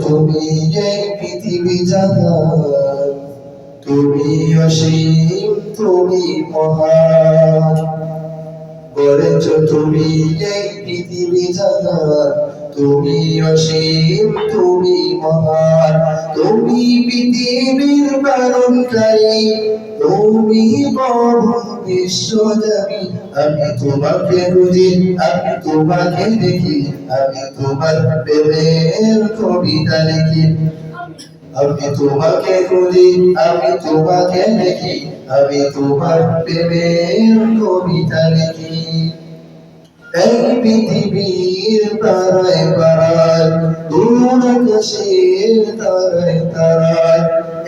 তুমি এই পৃথিবী জাহান, তুমি অসীম, তুমি মহান। গড়েছ তুমি এই পৃথিবী জাহান, তুমি অসীম, তুমি মহান। তুমি পৃথিবীর পালনকারী, তুমি প্রভু বিশ্বজনী। আমি তোমাকে বুঝি, আমি তোমাকে দেখি, আমি তোমার প্রেমের কবিতা লিখি। আমি তোমাকে খুঁজি, আমি তোমাকে দেখি, আমি তোমার প্রেমের কবিতা লিখি। এই পৃথিবীর তারায় তারায়, দূর আকাশের তারায় তারায়,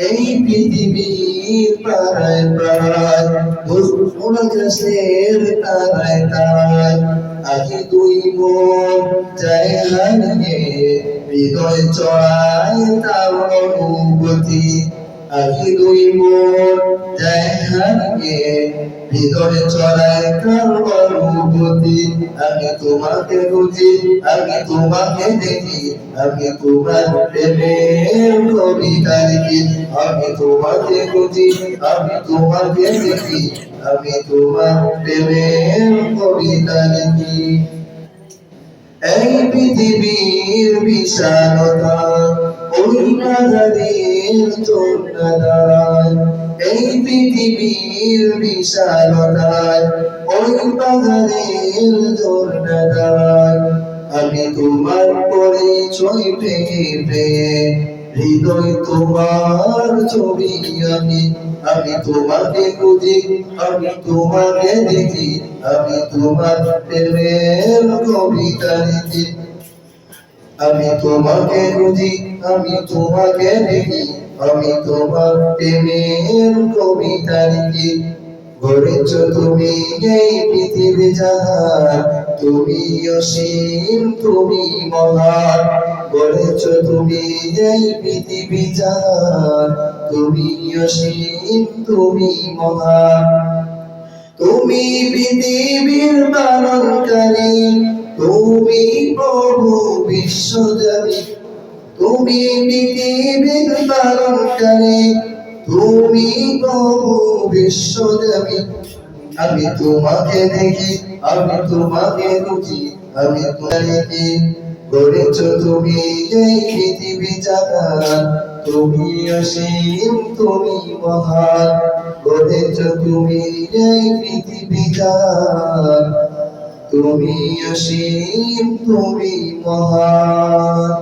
এই পৃথিবীর তারায় তারায়, দূর আকাশের তারায় তারায়, আগে দুই মন যায় হারিয়ে, হৃদয় চড়ায় তার অনুভূতি। আগে দুই মন যায় হারিয়ে, হৃদয় চড়ায় তার অনুভূতি। আমি তোমাকে খুঁজি, আমি তোমাকে দেখি, আমি তোমার প্রেমের কবিতা লিখি। আমি তোমাকে খুঁজি, আমি তোমাকে দেখি, আমি তোমার প্রেমের কবিতা লিখি। এই পৃথিবীর বিশালতা, ওই নাগারের জন্য দাঁড়ায়। এই পৃথিবীর বিশালতায়, ওই পাহাড়ের জন্য দাঁড়ায়। আমি তোমার পরিচয় পেয়ে পেয়ে, হৃদয় তোমার ছবি আমি। আমি তোমাকে খুঁজি, আমি তোমাকে দেখি, আমি তোমার প্রেমের কবিতা লিখি। আমি তোমাকে খুঁজি, আমি তোমাকে দেখি, আমি তোমার প্রেমের কবিতা লিখি। গড়েছ তুমি এই পৃথিবী জাহান, তুমি অসীম, তুমি মহান। গড়েছ তুমি এই পৃথিবী জাহান, তুমি অসীম, তুমি মহান। তুমি পৃথিবীর পালনকারী, তুমি প্রভু বিশ্বজনী। তুমি পৃথিবীর পালনকারী, তুমি প্রভু বিশ্বজনী। আমি তোমাকে দেখি, আমি তোমাকে খুঁজি, আমি তোমাকে। গড়েছ তুমি এই পৃথিবী জাহান, তুমি অসীম, তুমি মহান। গড়েছ তুমি এই পৃথিবী জাহান, তুমি অসীম, তুমি মহান।